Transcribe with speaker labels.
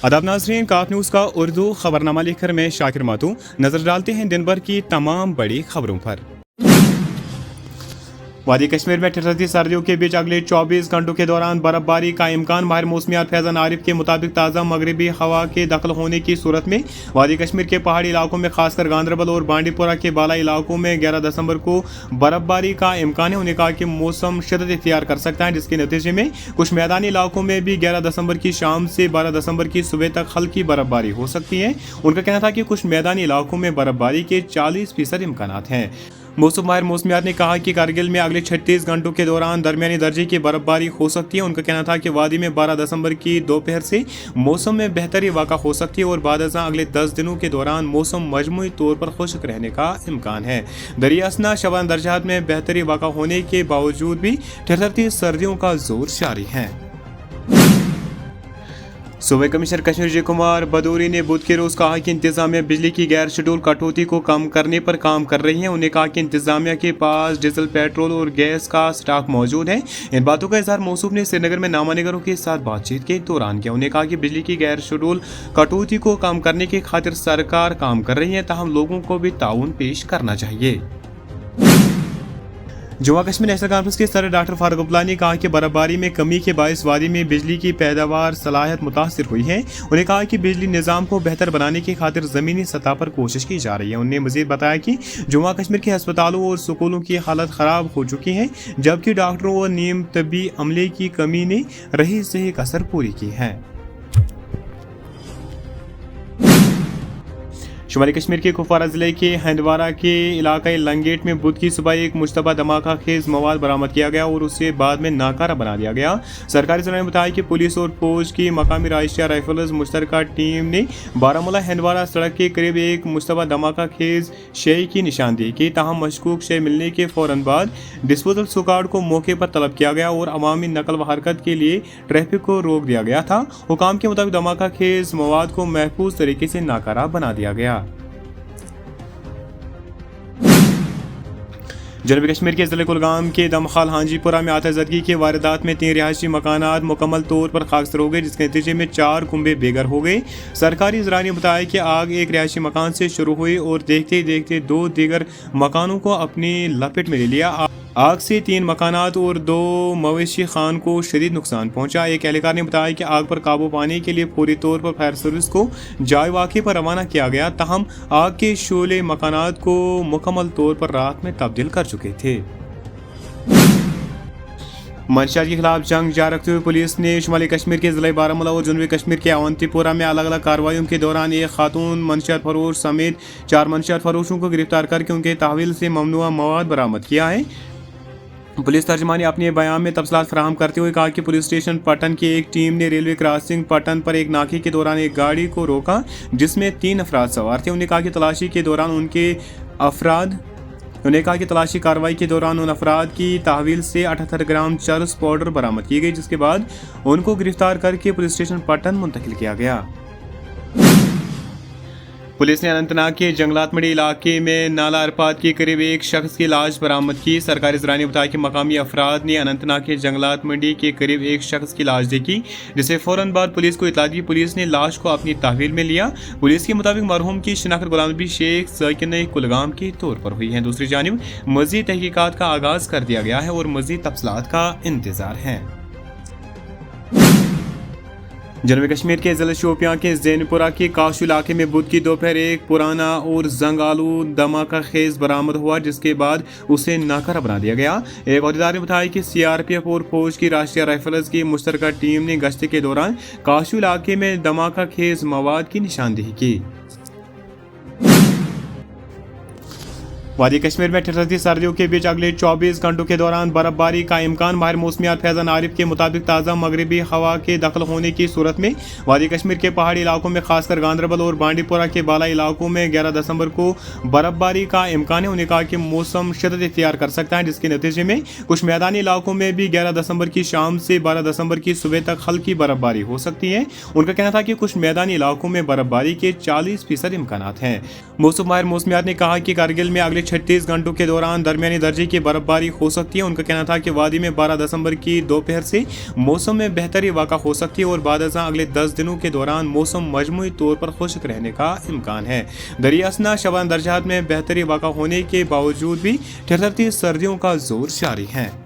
Speaker 1: आदाब नाज़रीन, काफ न्यूज़ का उर्दू खबरनामा लेकर मैं शाकिर मातू नजर डालते हैं दिन भर की तमाम बड़ी खबरों पर। वादी कश्मीर में ठिठुरती सर्दियों के बीच अगले 24 घंटों के दौरान बर्फबारी का इम्कान। माहिर मौसमियात फैज़ान आरिफ के मुताबिक ताज़ा मगरबी हवा के दखल होने की सूरत में वादी कश्मीर के पहाड़ी इलाकों में खासकर गांदरबल और बांडीपुरा के बाला इलाकों में 11 दिसंबर को बर्फबारी का इम्कान है। उन्होंने कहा कि मौसम शिद्दत इख्तियार कर सकता है, जिसके नतीजे में कुछ मैदानी इलाकों में भी 11 दिसंबर की शाम से 12 दिसंबर की सुबह तक हल्की बर्फबारी हो सकती है। उनका कहना था कि कुछ मैदानी इलाकों में बर्फबारी के 40% इम्कान हैं। मौसम माहिर मौसमियात ने कहा कि कारगिल में अगले 36 घंटों के दौरान दरमियानी दर्जे की बर्फबारी हो सकती है। उनका कहना था कि वादी में 12 दिसंबर की दोपहर से मौसम में बेहतरी वाक़ा हो सकती है और बाद अगले 10 दिनों के दौरान मौसम मजमूई तौर पर खुश्क रहने का इम्कान है। दरियासना शबान दर्जात में बेहतरी वाक़ा होने के बावजूद भी ठिठुरती सर्दियों का जोर जारी है। सूबे कमिश्नर कश्मीर जी कुमार बदौरी ने बुध के रोज़ कहा कि इंतजामिया बिजली की गैर शेड्यूल कटौती को कम करने पर काम कर रही है। उन्हें कहा कि इंतजामिया के पास डीजल, पेट्रोल और गैस का स्टॉक मौजूद है। इन बातों का इजहार मौसूफ ने श्रीनगर में नामानिगरों के साथ बातचीत के दौरान किया। उन्हें कहा कि बिजली की गैर शेड्यूल कटौती को कम करने की खातिर सरकार काम कर रही है, ताहम लोगों को भी ताउन पेश करना चाहिए। जम्मू कश्मीर नेशनल कॉन्फ्रेंस के सदर डॉक्टर फारूक अब्दुल्ला ने कहा कि बर्फबारी में कमी के बायस वादी में बिजली की पैदावार सलाहियत मुतासर हुई है। उन्हें कहा कि बिजली निज़ाम को बेहतर बनाने की खातिर ज़मीनी सतह पर कोशिश की जा रही है। उन्होंने मज़ीद बताया कि जम्मू कश्मीर के अस्पतालों और स्कूलों की हालत ख़राब हो चुकी है, जबकि डॉक्टरों और नीम तबी अमले की कमी ने रही सही कसर पूरी की है। शुमाली कश्मीर के कुपवारा जिले के हंदवारा के इलाके लंगेट में बुध की सुबह एक मुश्तबा धमाका खेज मवाद बरामद किया गया और उसे बाद में नाकारा बना दिया गया। सरकारी सूत्रों ने बताया कि पुलिस और फौज की मकामी राइशिया राइफल्स मुश्तरका टीम ने बारामूला हंदवारा सड़क के करीब एक मुश्तबा धमाका खेज शे की निशानदेही की। ताहम मशकूक शे मिलने के फौरन बाद डिस्पोजल स्क्वाड को मौके पर तलब किया गया और अवामी नकल व हरकत के लिए ट्रैफिक को रोक दिया गया था। हुकाम के मुताबिक धमाका खेज मवाद को महफूज तरीके से नाकारा बना दिया गया। जनूबी कश्मीर के ज़िले कुलगाम के दमखाल हांजीपुरा में आतिशज़दगी के वारदात में 3 रिहायशी मकानात मुकम्मल तौर पर खाकसर हो गए, जिसके नतीजे में 4 कुंबे बेघर हो गए। सरकारी इज़रा ने बताया कि आग एक रिहायशी मकान से शुरू हुई और देखते ही देखते 2 दीगर मकानों को अपनी लपेट में ले लिया। आग से 3 मकानात और 2 मवेशी खान को शदीद नुकसान पहुंचा। एक एहलकार ने बताया कि आग पर काबू पाने के लिए फौरी तौर पर फायर सर्विस को जाए वाक़े पर रवाना किया गया, ताहम आग के शोले मकानात को मुकम्मल तौर पर राख में तब्दील कर चुके थे। मंशियात के खिलाफ जंग जारी रखते हुए पुलिस ने शुमाली कश्मीर के ज़िले बारामूला और जनूबी कश्मीर के अवंतीपुरा में अलग अलग कार्रवाइयों के दौरान एक खातून मंशियात फरोश समेत 4 मंशियात फरोशों को गिरफ्तार करके उनके तहवील से ममनुआ मवाद बरामद किया है। पुलिस तर्जमान ने अपने बयान में तफसीलात फराहम करते हुए कहा कि पुलिस स्टेशन पटन की एक टीम ने रेलवे क्रॉसिंग पटन पर एक नाके के दौरान एक गाड़ी को रोका, जिसमें 3 अफराद सवार थे। उन्होंने कहा कि तलाशी कार्रवाई के दौरान उन अफराद की तहवील से 78 ग्राम चरस पाउडर बरामद की गई, जिसके बाद उनको गिरफ्तार करके पुलिस स्टेशन पटन मुंतकिल किया गया। पुलिस ने अनंतनाग के जंगलात मंडी इलाके में नाला अरपात के करीब एक शख्स की लाश बरामद की। सरकारी ज़राए ने बताया कि मकामी अफराद ने अनंतनाग के जंगलात मंडी के करीब एक शख्स की लाश देखी, जिसे फौरन बाद पुलिस को इतला दी। पुलिस ने लाश को अपनी तहवील में लिया। पुलिस के मुताबिक मरहूम की शिनाख्त गुलाम नबी शेख साकिन कुलगाम के तौर पर हुई है। दूसरी जानिब मज़ीद तहकीकात का आगाज़ कर दिया गया है और मज़ीद तफसीलात का इंतज़ार है। जनूबी कश्मीर के ज़िला शोपियां के ज़ैनपुरा के काशु इलाके में बुध की दोपहर एक पुराना और जंग आलू धमाका खेज बरामद हुआ, जिसके बाद उसे नाकारा बना दिया गया। एक अहदेदार ने बताया कि CRPF और फौज की राष्ट्रीय राइफल्स की मुश्तरका टीम ने गश्त के दौरान काशु इलाके में धमाका खेज मवाद की निशानदेही की। वादी कश्मीर में ठिठुरती सर्दियों के बीच अगले 24 घंटों के दौरान बर्फबारी का इम्कान। माहिर मौसमियात फैज़ान आरिफ के मुताबिक ताज़ा मगरबी हवा के दखल होने की सूरत में वादी कश्मीर के पहाड़ी इलाकों में खासकर गांदरबल और बांडीपुरा के बाला इलाकों में 11 दिसंबर को बर्फबारी का इम्कान है। उन्हें कहा कि मौसम शिद्दत इख्तियार कर सकता है, जिसके नतीजे में कुछ मैदानी इलाकों में भी 11 दिसंबर की शाम से 12 दिसंबर की सुबह तक हल्की बर्फबारी हो सकती है। उनका कहना था कि कुछ मैदानी इलाकों में बर्फबारी के 40% इम्कान हैं। मौसम माहिर मौसमियात ने कहा कि कारगिल में अगले 36 घंटों के दौरान दरमियानी दर्जे की बर्फबारी हो सकती है। उनका कहना था कि वादी में 12 दिसंबर की दोपहर से मौसम में बेहतरी वाक़ा हो सकती है और बाद अज़ां अगले 10 दिनों के दौरान मौसम मजमूई तौर पर खुश्क रहने का इम्कान है। दरियासना शबान दर्जात में बेहतरी वाक़ा होने के बावजूद भी ठहरती सर्दियों का जोर जारी है।